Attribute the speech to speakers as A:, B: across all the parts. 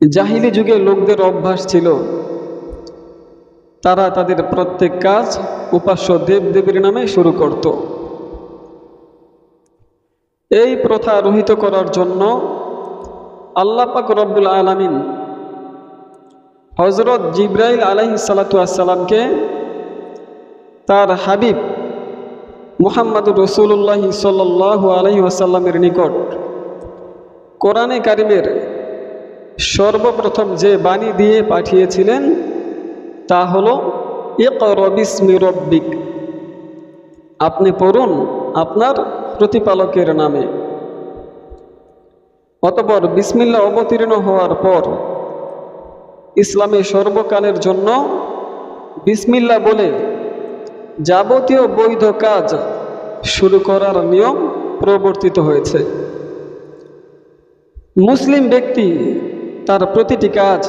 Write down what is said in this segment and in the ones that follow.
A: জাহিলি যুগে লোকদের অভ্যাস ছিল তারা তাদের প্রত্যেক কাজ উপাস্য দেবদেবীর নামে শুরু করত। এই প্রথা রহিত করার জন্য আল্লাহ পাক রব্বুল আলামিন হযরত জিবরাইল আলাইহিস সালাতু ওয়াস সালামকে তার হাবিব মুহাম্মদুর রাসূলুল্লাহ সাল্লাল্লাহু আলাইহি ওয়াসাল্লামের নিকট কোরআনে কারিমের সর্বপ্রথম যে বাণী দিয়ে পাঠিয়েছিলেন তা হলো ইকরা বিসমি রব্বিক, আপনি পড়ুন আপনার প্রতিপালকের নামে। অতঃপর বিসমিল্লাহ অবতীর্ণ হওয়ার পর ইসলামে সর্বকালের জন্য বিসমিল্লাহ বলে যাবতীয় বৈধ কাজ শুরু করার নিয়ম প্রবর্তিত হয়েছে। মুসলিম ব্যক্তি তার প্রতিটি কাজ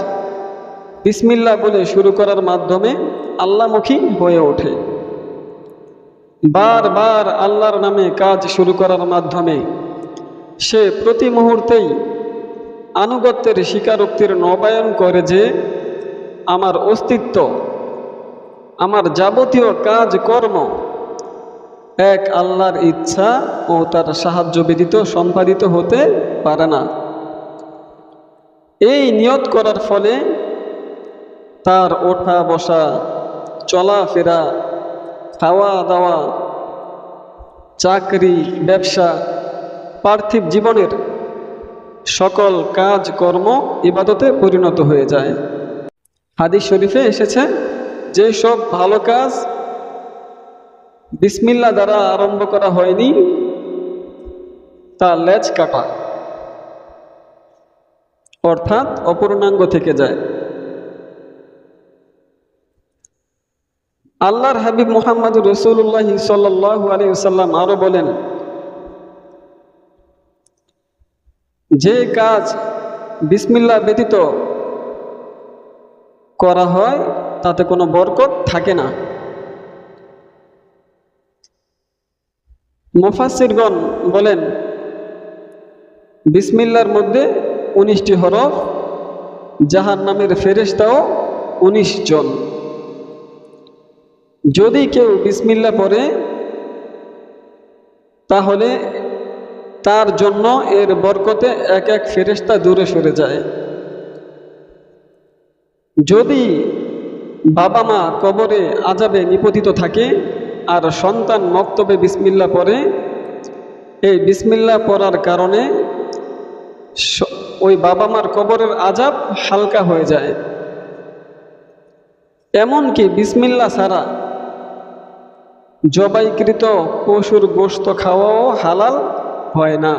A: বিসমিল্লাহ বলে শুরু করার মাধ্যমে আল্লাহমুখী হয়ে ওঠে। বারবার আল্লাহর নামে কাজ শুরু করার মাধ্যমে সে প্রতি মুহূর্তেই আনুগত্যের স্বীকারোক্তির নবায়ন করে যে আমার অস্তিত্ব, আমার যাবতীয় কাজ কর্ম এক আল্লাহর ইচ্ছা ও তার সাহায্য ব্যতীত সম্পাদিত হতে পারে না। এই নিয়ত করার ফলে তার ওঠা বসা, চলাফেরা, খাওয়া দাওয়া, চাকরি, ব্যবসা, পার্থিব জীবনের সকল কাজ কর্ম ইবাদতে পরিণত হয়ে যায়। হাদিস শরীফে এসেছে যে সব ভালো কাজ বিসমিল্লাহ দ্বারা আরম্ভ করা হয়নি তা লেজ কাটা, অর্থাৎ অপূর্ণাঙ্গ থেকে যায়। আল্লাহর হাবিব মুহাম্মদুর রাসূলুল্লাহ সাল্লাল্লাহু আলাইহি ওয়াসাল্লাম আরো বলেন, যে কাজ বিসমিল্লাহ ব্যতীত করা হয় তাতে কোনো বরকত থাকে না। মুফাসসিরগণ বলেন বিসমিল্লাহর মধ্যে 19টি হরফ, জাহান্নামের ফেরেশতাও 19 জন। যদি কেউ বিসমিল্লাহ পড়ে তাহলে তার জন্য এর বরকতে এক এক ফেরেশতা দূরে সরে যায়। যদি বাবা মা কবরে আযাবে নিপতিত থাকে আর সন্তান মক্তবে বিসমিল্লাহ পড়ে, এই বিসমিল্লাহ পড়ার কারণে ওই বাবা মার কবরের আযাব হালকা হয়ে যায়। এমনকি বিসমিল্লাহ ছাড়া জবাইকৃত পশুর গোশত খাওয়াও হালাল হয় না।